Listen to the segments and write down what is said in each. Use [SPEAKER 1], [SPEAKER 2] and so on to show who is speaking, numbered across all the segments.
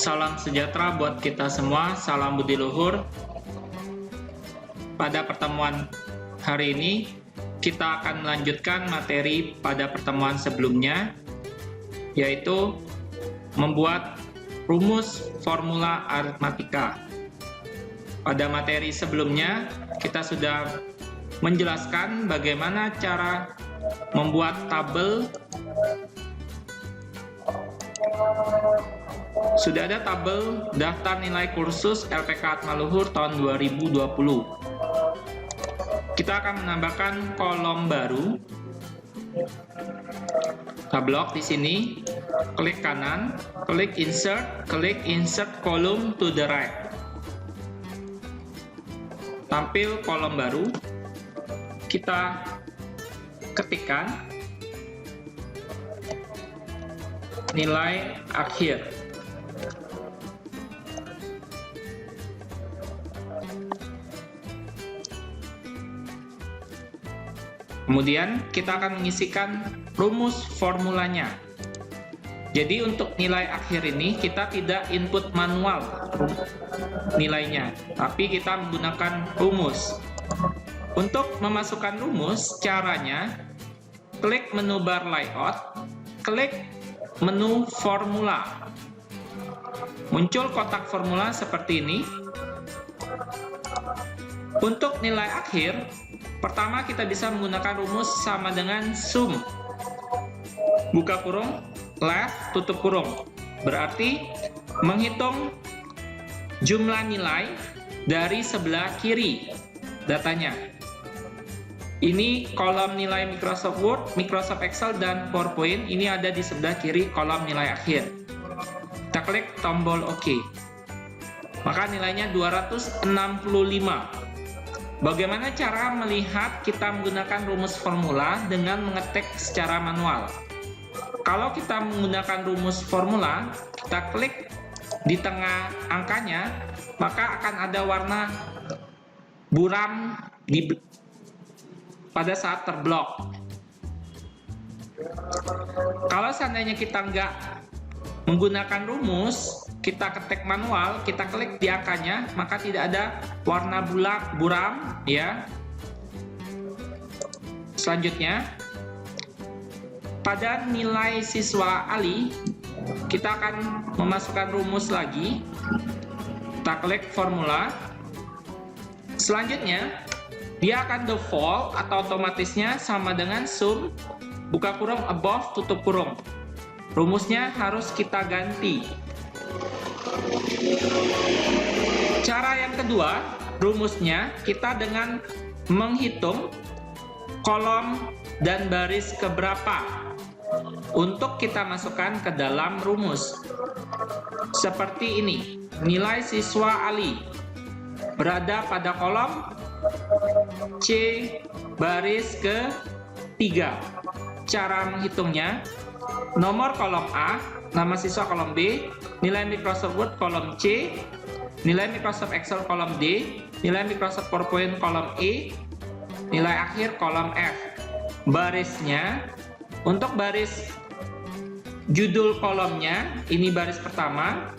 [SPEAKER 1] Salam sejahtera buat kita semua, salam budi luhur. Pada pertemuan hari ini, kita akan melanjutkan materi pada pertemuan sebelumnya, yaitu membuat rumus formula aritmatika. Pada materi sebelumnya, kita sudah menjelaskan bagaimana cara membuat tabel. Sudah ada tabel daftar nilai kursus LPK Atmaluhur tahun 2020. Kita akan menambahkan kolom baru. Kita blok di sini, klik kanan, klik insert column to the right. Tampil kolom baru. Kita ketikkan nilai akhir. Kemudian kita akan mengisikan rumus formulanya. Jadi untuk nilai akhir ini kita tidak input manual nilainya, tapi kita menggunakan rumus. Untuk memasukkan rumus, caranya klik menu bar layout, klik menu formula. Muncul kotak formula seperti ini. Untuk nilai akhir, pertama kita bisa menggunakan rumus sama dengan sum. Buka kurung, left, tutup kurung. Berarti menghitung jumlah nilai dari sebelah kiri datanya. Ini kolom nilai Microsoft Word, Microsoft Excel, dan PowerPoint. Ini ada di sebelah kiri kolom nilai akhir. Kita klik tombol OK. Maka nilainya 265. Bagaimana cara melihat kita menggunakan rumus formula dengan mengetik secara manual? Kalau kita menggunakan rumus formula, kita klik di tengah angkanya, maka akan ada warna buram pada saat terblok. Kalau seandainya kita nggak menggunakan rumus, kita ketik manual, kita klik di angkanya, maka tidak ada warna buram, ya. Selanjutnya, pada nilai siswa Ali, kita akan memasukkan rumus lagi. Kita klik formula. Selanjutnya, dia akan default atau otomatisnya sama dengan sum, buka kurung, above, tutup kurung. Rumusnya harus kita ganti. Cara yang kedua, rumusnya kita dengan menghitung kolom dan baris keberapa untuk kita masukkan ke dalam rumus. Seperti ini, nilai siswa Ali berada pada kolom C baris ke-3. Cara menghitungnya, nomor kolom A, nama siswa kolom B, nilai Microsoft Word kolom C, nilai Microsoft Excel kolom D, nilai Microsoft PowerPoint kolom E, nilai akhir kolom F. Barisnya, untuk baris judul kolomnya, ini baris pertama.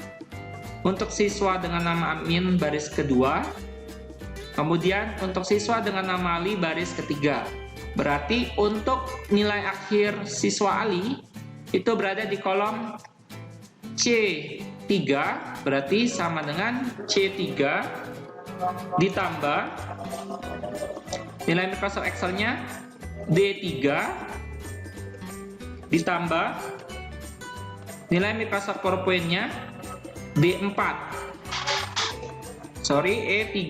[SPEAKER 1] Untuk siswa dengan nama admin, baris kedua. Kemudian untuk siswa dengan nama Ali, baris ketiga. Berarti untuk nilai akhir siswa Ali itu berada di kolom C3, berarti sama dengan C3 ditambah nilai Microsoft Excel-nya D3 ditambah nilai Microsoft PowerPoint-nya D4. E3.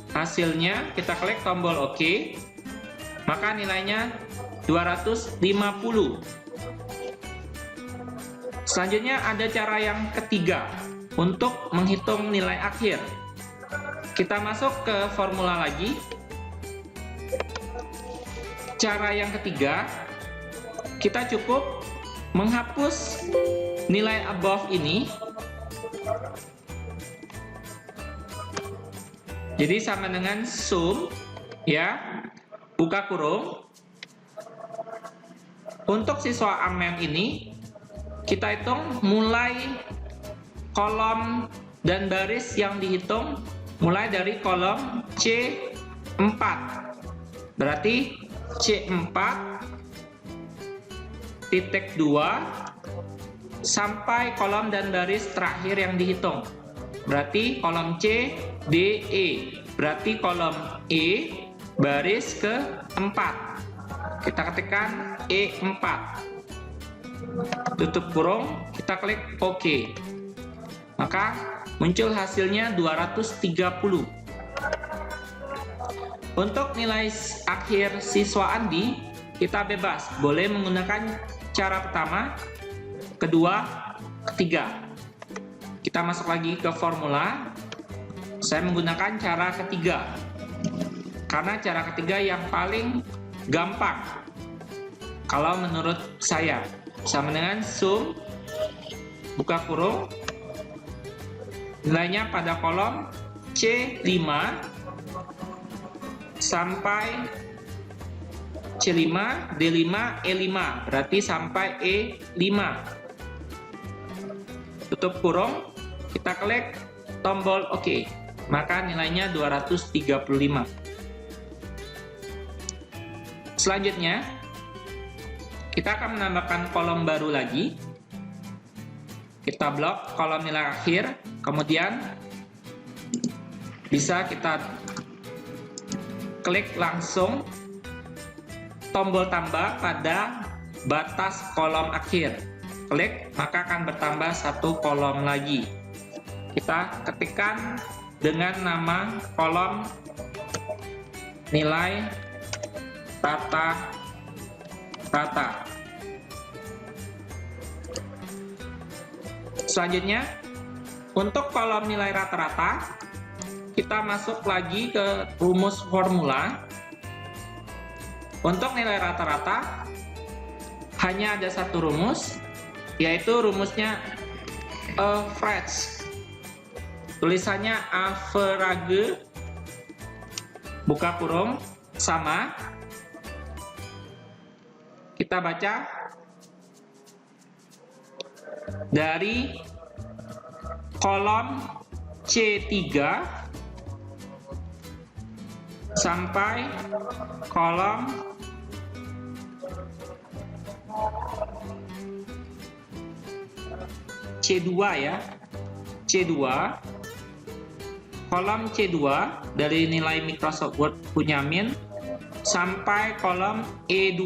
[SPEAKER 1] Hasilnya kita klik tombol OK. Maka nilainya 250. Selanjutnya ada cara yang ketiga untuk menghitung nilai akhir. Kita masuk ke formula lagi. Cara yang ketiga, kita cukup menghapus nilai above ini. Jadi sama dengan sum, ya, buka kurung. Untuk siswa amen ini, kita hitung mulai kolom dan baris yang dihitung mulai dari kolom C4. Berarti C4 titik 2 sampai kolom dan baris terakhir yang dihitung. Berarti kolom C, D, E. Berarti kolom E baris ke-4. Kita ketikkan E4. Tutup kurung, kita klik OK. Maka muncul hasilnya 230. Untuk nilai akhir siswa Andi, kita bebas. Boleh menggunakan cara pertama, kedua, ketiga. Kita masuk lagi ke formula. Saya menggunakan cara ketiga. Karena cara ketiga yang paling gampang. Kalau menurut saya. Sama dengan sum, buka kurung, nilainya pada kolom C5 sampai C5, D5, E5, berarti sampai E5. Tutup kurung, kita klik tombol OK, maka nilainya 235. Selanjutnya, kita akan menambahkan kolom baru lagi. Kita blok kolom nilai akhir, kemudian bisa kita klik langsung tombol tambah pada batas kolom akhir. Klik, maka akan bertambah satu kolom lagi. Kita ketikkan dengan nama kolom nilai rata-rata. Selanjutnya, untuk kolom nilai rata-rata, kita masuk lagi ke rumus formula. Untuk nilai rata-rata, hanya ada satu rumus, yaitu rumusnya average. Tulisannya average, buka kurung, sama. Kita baca dari kolom C3 sampai kolom C2 ya. C2, kolom C2 dari nilai Microsoft Word Bunyamin sampai kolom E2.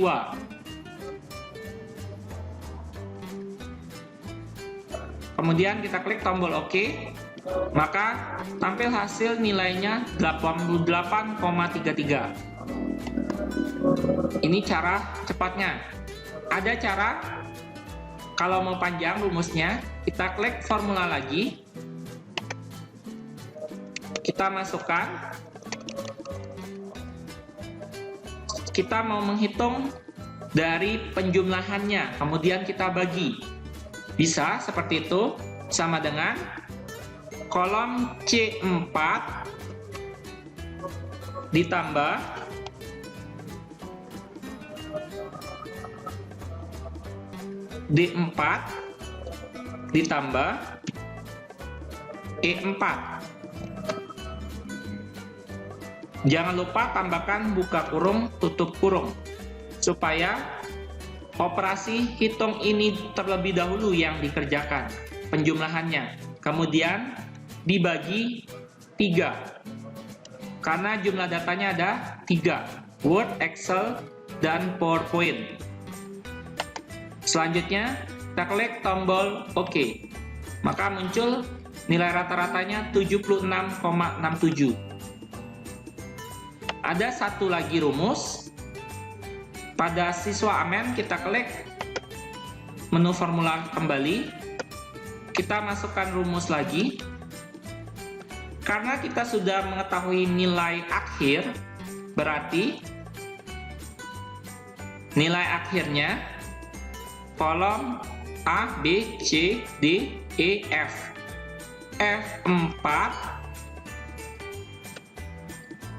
[SPEAKER 1] Kemudian kita klik tombol OK, maka tampil hasil nilainya 88,33. Ini cara cepatnya. Ada cara, kalau mau panjang rumusnya, kita klik formula lagi, kita masukkan, kita mau menghitung dari penjumlahannya, kemudian kita bagi. Bisa seperti itu, sama dengan kolom C4 ditambah D4 ditambah E4. Jangan lupa tambahkan buka kurung, tutup kurung, supaya operasi hitung ini terlebih dahulu yang dikerjakan, penjumlahannya. Kemudian dibagi 3. Karena jumlah datanya ada 3, Word, Excel, dan PowerPoint. Selanjutnya, kita klik tombol OK. Maka muncul nilai rata-ratanya 76,67. Ada satu lagi rumus. Pada siswa Amen, kita klik menu formula kembali. Kita masukkan rumus lagi. Karena kita sudah mengetahui nilai akhir, berarti nilai akhirnya kolom A, B, C, D, E, F. F4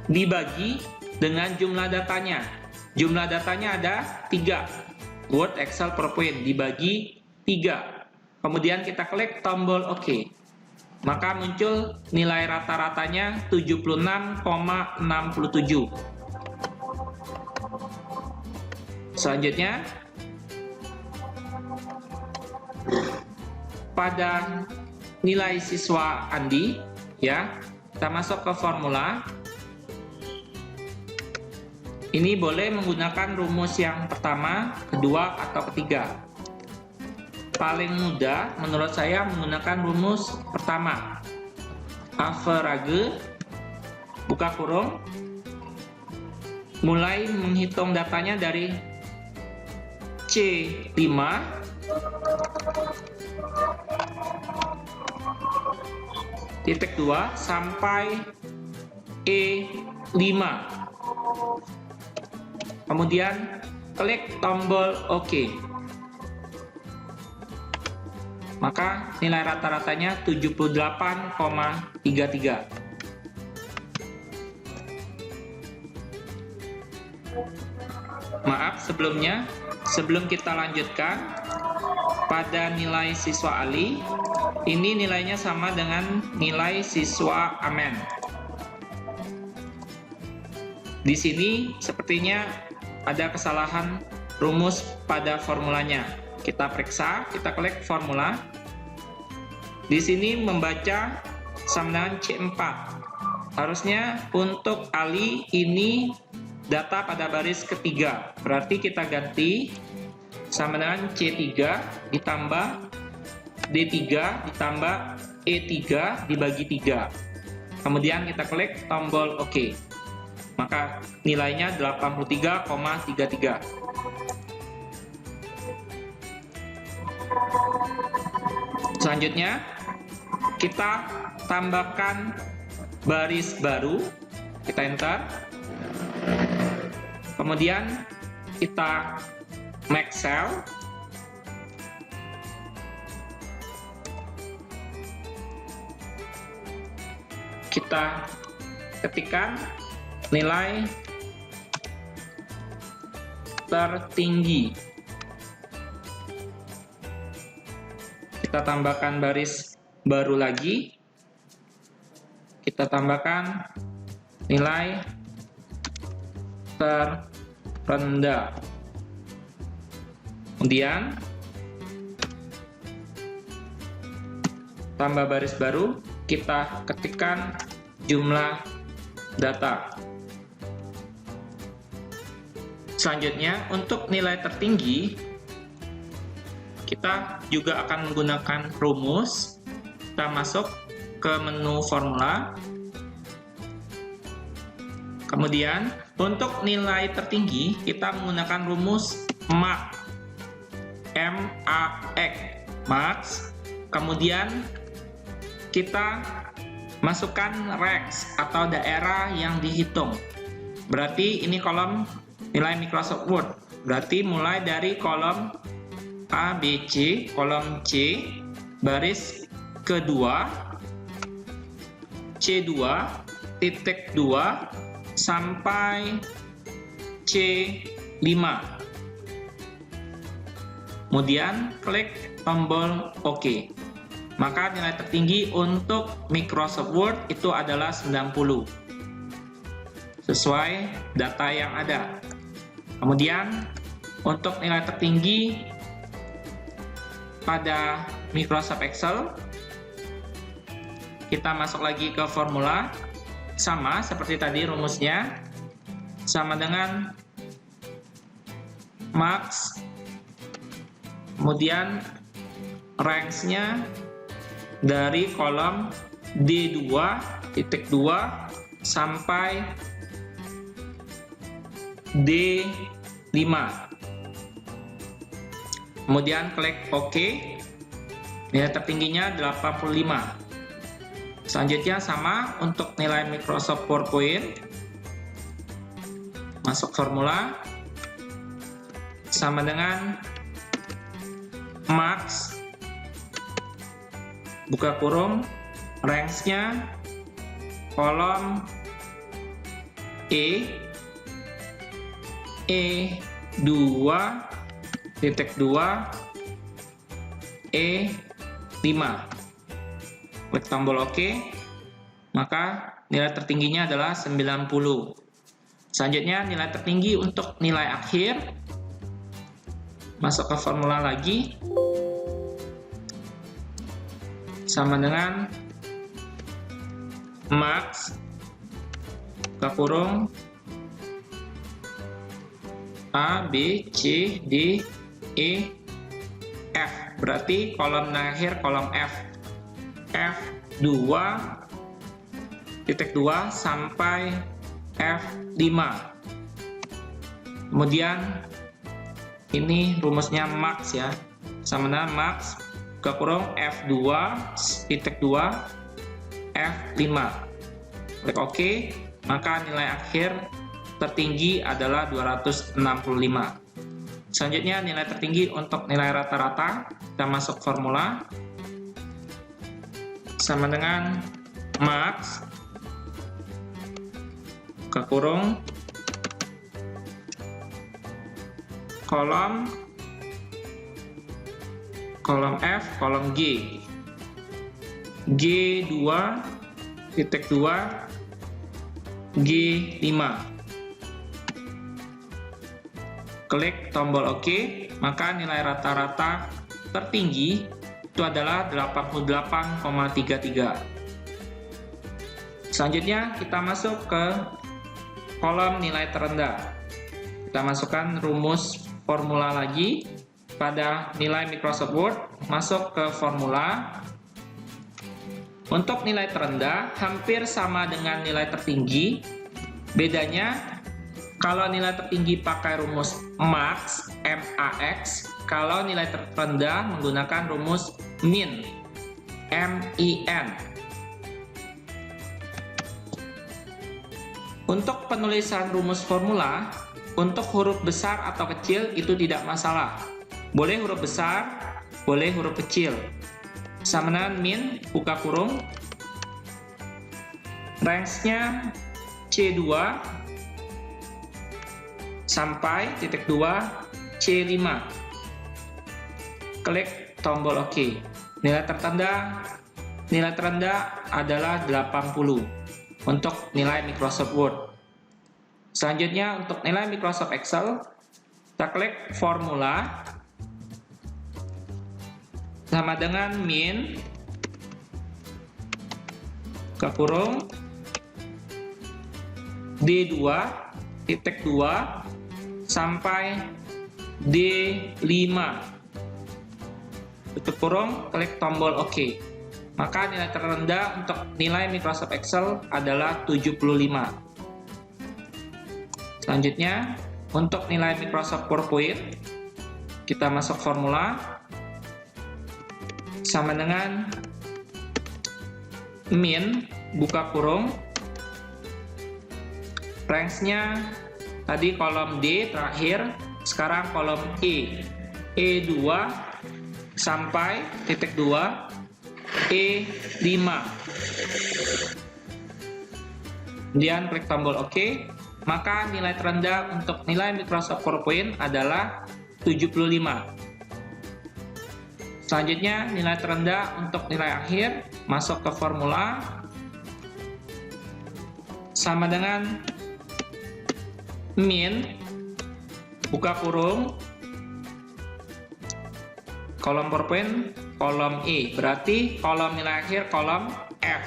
[SPEAKER 1] dibagi dengan jumlah datanya. Jumlah datanya ada 3. Word, Excel, PowerPoint dibagi 3. kemudian kita klik tombol OK. Maka muncul nilai rata-ratanya 76,67. Selanjutnya, pada nilai siswa Andi, ya, kita masuk ke formula. Ini boleh menggunakan rumus yang pertama, kedua, atau ketiga. Paling mudah menurut saya menggunakan rumus pertama. Average, buka kurung, mulai menghitung datanya dari C5 titik 2 sampai E5. Kemudian klik tombol OK. Maka nilai rata-ratanya 78,33. Maaf sebelumnya, sebelum kita lanjutkan, pada nilai siswa Ali, ini nilainya sama dengan nilai siswa Amen. Di sini sepertinya ada kesalahan rumus pada formulanya. Kita periksa, kita klik formula. Di sini membaca sama dengan C4. Harusnya untuk Ali ini data pada baris ketiga. Berarti kita ganti sama dengan C3 ditambah D3 ditambah E3 dibagi 3. Kemudian kita klik tombol OK. Maka nilainya 83,33. Selanjutnya, kita tambahkan baris baru. Kita enter. Kemudian kita max cell. Kita ketikkan nilai tertinggi. Kita tambahkan baris baru lagi. Kita tambahkan nilai terendah. Kemudian tambah baris baru, kita ketikkan jumlah data. Selanjutnya, untuk nilai tertinggi, kita juga akan menggunakan rumus. Kita masuk ke menu formula. Kemudian, untuk nilai tertinggi, kita menggunakan rumus MAX. MAX. Kemudian, kita masukkan rex atau daerah yang dihitung. Berarti ini kolom nilai Microsoft Word. Berarti mulai dari kolom A, B, C, kolom C, baris kedua, C2, titik 2, sampai C5. Kemudian klik tombol OK. Maka nilai tertinggi untuk Microsoft Word itu adalah 90. Sesuai data yang ada. Kemudian untuk nilai tertinggi pada Microsoft Excel, kita masuk lagi ke formula. Sama seperti tadi rumusnya. Sama dengan max. Kemudian ranks-nya dari kolom D2 titik 2 sampai D5. Kemudian klik OK. Nilai tertingginya 85. Selanjutnya sama untuk nilai Microsoft PowerPoint. Masuk formula. Sama dengan max, buka kurung, ranks-nya kolom E2 titik 2 E5. Klik tombol OK, maka nilai tertingginya adalah 90. Selanjutnya nilai tertinggi untuk nilai akhir, masuk ke formula lagi, sama dengan max buka kurung A, B, C, D, E, F. Berarti kolom akhir kolom F. F2 titik 2 sampai F5. Kemudian ini rumusnya max ya, sama dengan max buka kurung F2 titik 2 F5. Klik OK, maka nilai akhir tertinggi adalah 265. Selanjutnya nilai tertinggi untuk nilai rata-rata, kita masuk formula sama dengan max buka kurung kolom F, kolom G, G2 titik 2 G5. Klik tombol OK, maka nilai rata-rata tertinggi itu adalah 88,33. Selanjutnya kita masuk ke kolom nilai terendah. Kita masukkan rumus formula lagi pada nilai Microsoft Word, masuk ke formula. Untuk nilai terendah hampir sama dengan nilai tertinggi. Bedanya kalau nilai tertinggi pakai rumus max, MAX, kalau nilai terendah menggunakan rumus min, MIN. Untuk penulisan rumus formula, untuk huruf besar atau kecil itu tidak masalah. Boleh huruf besar, boleh huruf kecil. Sama dengan min, buka kurung, range-nya C2 sampai titik 2 C5. Klik tombol OK. Nilai terendah adalah 80 untuk nilai Microsoft Word. Selanjutnya untuk nilai Microsoft Excel, kita klik formula sama dengan min buka kurung D2 titik 2 sampai D5. Tutup kurung, klik tombol OK. Maka nilai terendah untuk nilai Microsoft Excel adalah 75. Selanjutnya, untuk nilai Microsoft PowerPoint, kita masuk formula sama dengan min, buka kurung, range-nya tadi kolom D terakhir, sekarang kolom E, E2 sampai titik 2 E5. Kemudian klik tombol OK, maka nilai terendah untuk nilai Microsoft PowerPoint adalah 75. Selanjutnya nilai terendah untuk nilai akhir, masuk ke formula sama dengan min, buka kurung, kolom PowerPoint, kolom E, berarti kolom nilai akhir kolom F.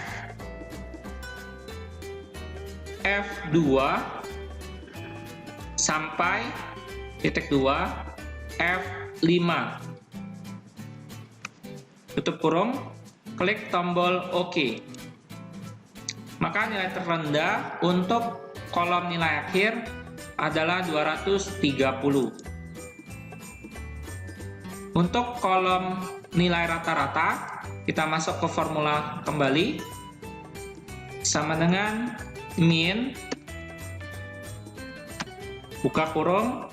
[SPEAKER 1] F2 sampai titik 2 F5. Tutup kurung, klik tombol OK. Maka nilai terendah untuk kolom nilai akhir adalah 230. Untuk kolom nilai rata-rata, kita masuk ke formula kembali sama dengan min, buka kurung,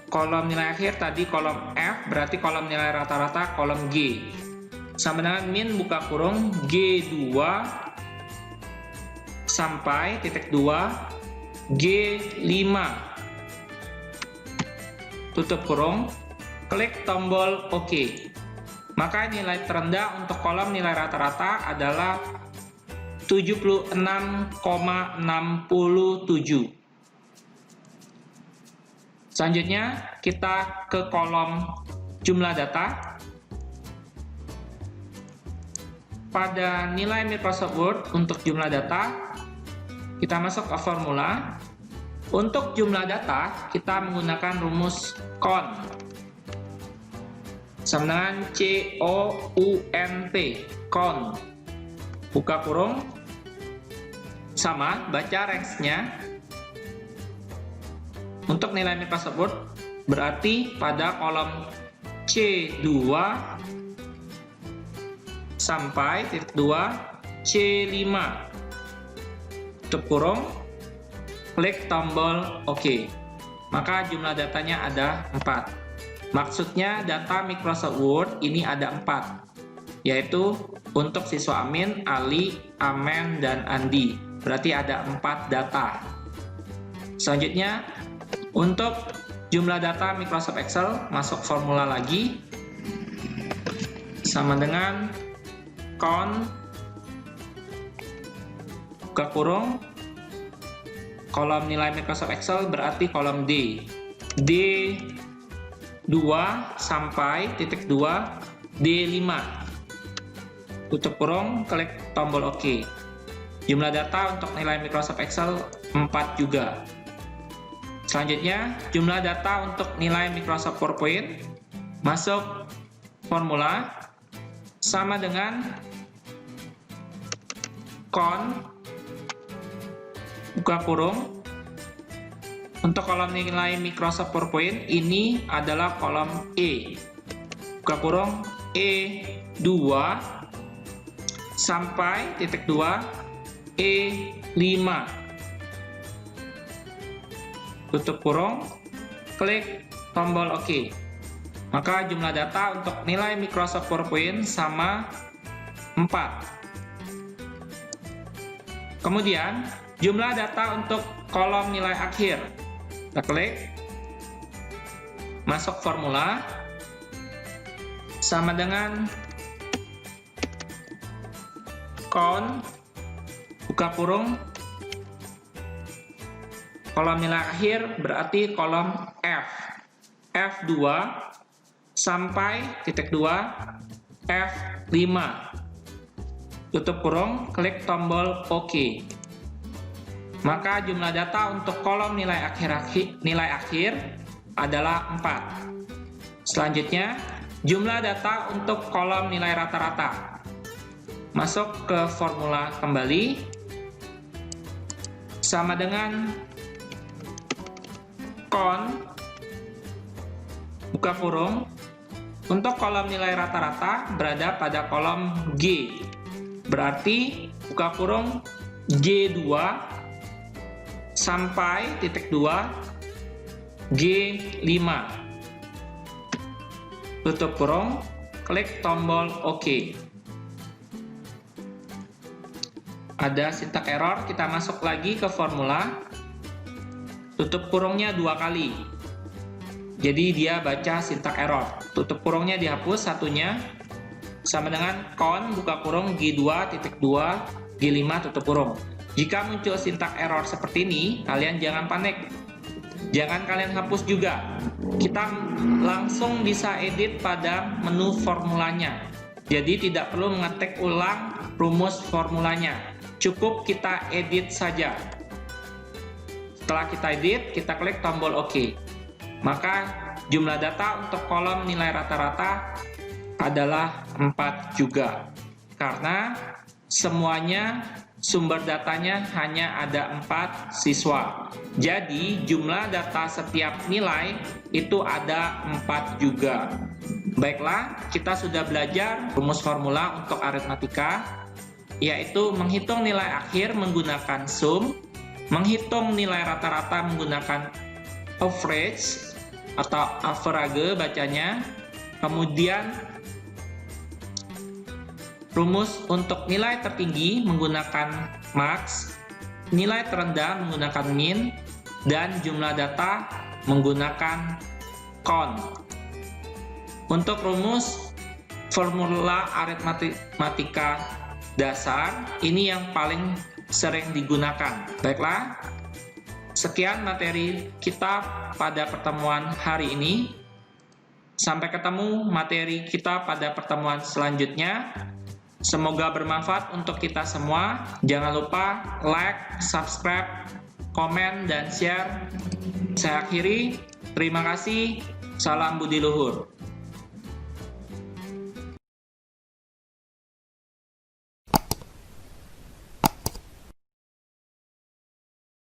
[SPEAKER 1] kolom nilai akhir tadi kolom F, berarti kolom nilai rata-rata kolom G. Sama dengan min, buka kurung, G2 sampai titik 2 G5. Tutup kurung, klik tombol OK. Maka nilai terendah untuk kolom nilai rata-rata adalah 76,67. Selanjutnya kita ke kolom jumlah data. Pada nilai Microsoft Word untuk jumlah data, kita masuk ke formula. Untuk jumlah data, kita menggunakan rumus count. Sama dengan COUNT, count. Buka kurung, sama, baca range-nya. Untuk nilai Microsoft Word, berarti pada kolom C2 sampai titik 2, C5. Tutup kurung, klik tombol OK. Maka jumlah datanya ada 4. Maksudnya data Microsoft Word ini ada 4, yaitu untuk siswa Amin, Ali, Amen, dan Andi. Berarti ada 4 data. Selanjutnya, untuk jumlah data Microsoft Excel, masuk formula lagi. Sama dengan count, buka kurung, kolom nilai Microsoft Excel berarti kolom D. D2 sampai titik 2, D5. Tutup kurung, klik tombol OK. Jumlah data untuk nilai Microsoft Excel 4 juga. Selanjutnya, jumlah data untuk nilai Microsoft PowerPoint, masuk formula, sama dengan count, buka kurung. Untuk kolom nilai Microsoft PowerPoint ini adalah kolom E. Buka kurung, E2 sampai titik 2, E5. Tutup kurung, klik tombol OK. Maka jumlah data untuk nilai Microsoft PowerPoint sama 4. Kemudian, jumlah data untuk kolom nilai akhir. Kita klik, masuk formula, sama dengan count, buka kurung, kolom nilai akhir berarti kolom F. F2 sampai titik 2, F5. Tutup kurung, klik tombol OK. Maka jumlah data untuk kolom nilai akhir adalah 4. Selanjutnya, jumlah data untuk kolom nilai rata-rata. Masuk ke formula kembali. Sama dengan count, buka kurung. Untuk kolom nilai rata-rata berada pada kolom G. Berarti buka kurung G2 sampai titik 2, G5. Tutup kurung, klik tombol OK. Ada syntax error, kita masuk lagi ke formula. Tutup kurungnya 2 kali. Jadi dia baca syntax error. Tutup kurungnya dihapus satunya. Sama dengan count, buka kurung G2, titik 2, G5, tutup kurung. Jika muncul syntax error seperti ini, kalian jangan panik. Jangan kalian hapus juga. Kita langsung bisa edit pada menu formulanya. Jadi tidak perlu mengetik ulang rumus formulanya. Cukup kita edit saja. Setelah kita edit, kita klik tombol OK. Maka jumlah data untuk kolom nilai rata-rata adalah 4 juga. Karena semuanya sumber datanya hanya ada 4 siswa. Jadi jumlah data setiap nilai itu ada 4 juga. Baiklah, kita sudah belajar rumus formula untuk aritmatika, yaitu menghitung nilai akhir menggunakan sum, menghitung nilai rata-rata menggunakan average atau average bacanya, kemudian rumus untuk nilai tertinggi menggunakan max, nilai terendah menggunakan min, dan jumlah data menggunakan count. Untuk rumus formula aritmatika dasar, ini yang paling sering digunakan. Baiklah, sekian materi kita pada pertemuan hari ini. Sampai ketemu materi kita pada pertemuan selanjutnya. Semoga bermanfaat untuk kita semua. Jangan lupa like, subscribe, komen, dan share. Saya akhiri. Terima kasih. Salam budi luhur.